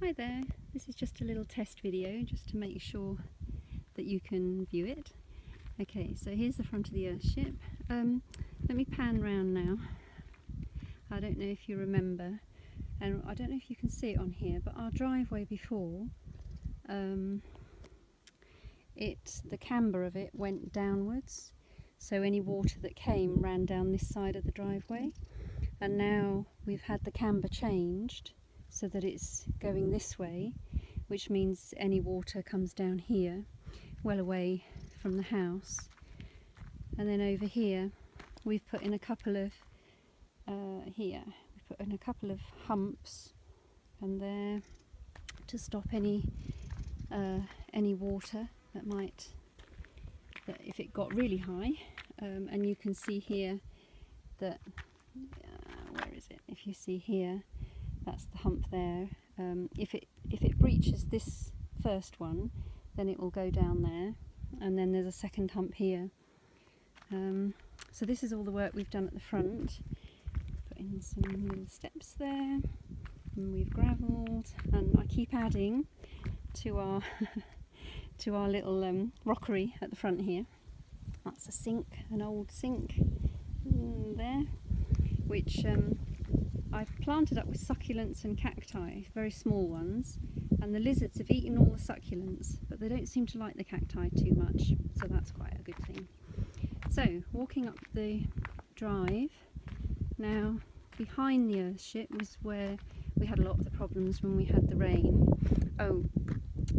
Hi there, this is just a little test video just to make sure that you can view it. Okay, so here's the front of the Earthship. Let me pan round now. I don't know if you remember, and I don't know if you can see it on here, but our driveway before, the camber of it went downwards, so any water that came ran down this side of the driveway, and now we've had the camber changed so that it's going this way, which means any water comes down here, well away from the house. And then over here we've put in a couple of humps and there to stop any water that if it got really high. And you can see here that where is it? If you see here, that's the hump there. If it breaches this first one, then it will go down there, and then there's a second hump here. So this is all the work we've done at the front. Put in some little steps there, and we've gravelled, and I keep adding to our to our little rockery at the front here. That's a sink, an old sink there, which I've planted up with succulents and cacti, very small ones, and the lizards have eaten all the succulents, but they don't seem to like the cacti too much, so that's quite a good thing. So, walking up the drive, now behind the Earthship was where we had a lot of the problems when we had the rain. Oh,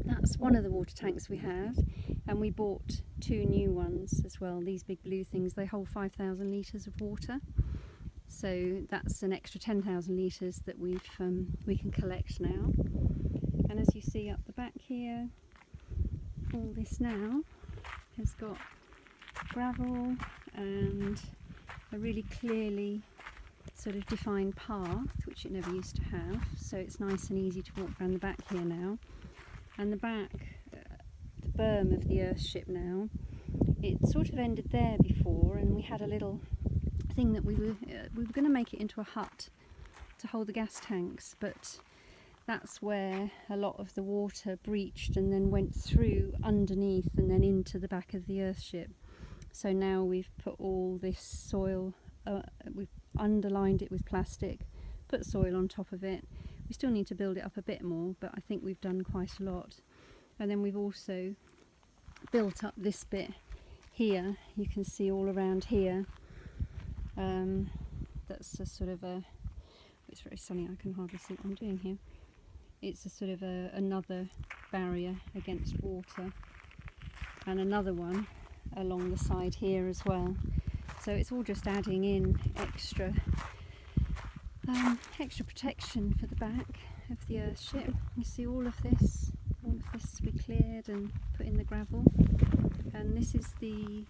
that's one of the water tanks we had, and we bought two new ones as well, these big blue things. They hold 5,000 litres of water. So that's an extra 10,000 litres that we can collect now. And as you see up the back here, all this now has got gravel and a really clearly sort of defined path, which it never used to have. So it's nice and easy to walk around the back here now. And the back, the berm of the Earthship now, it sort of ended there before, and we had a little thing that we were going to make it into a hut to hold the gas tanks, but that's where a lot of the water breached and then went through underneath and then into the back of the Earthship. So now we've put all this soil, we've underlined it with plastic, put soil on top of it. We still need to build it up a bit more, but I think we've done quite a lot. And then we've also built up this bit here, you can see all around here. That's a sort of a, it's very sunny, I can hardly see what I'm doing here. It's a sort of another barrier against water, and another one along the side here as well. So it's all just adding in extra protection for the back of the Earthship. You see all of this we cleared and put in the gravel, and this is the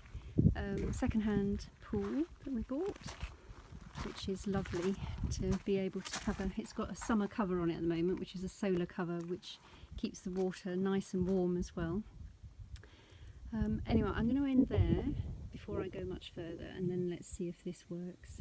second-hand pool that we bought, which is lovely to be able to cover. It's got a summer cover on it at the moment, which is a solar cover, which keeps the water nice and warm as well. Anyway, I'm going to end there before I go much further, and then let's see if this works.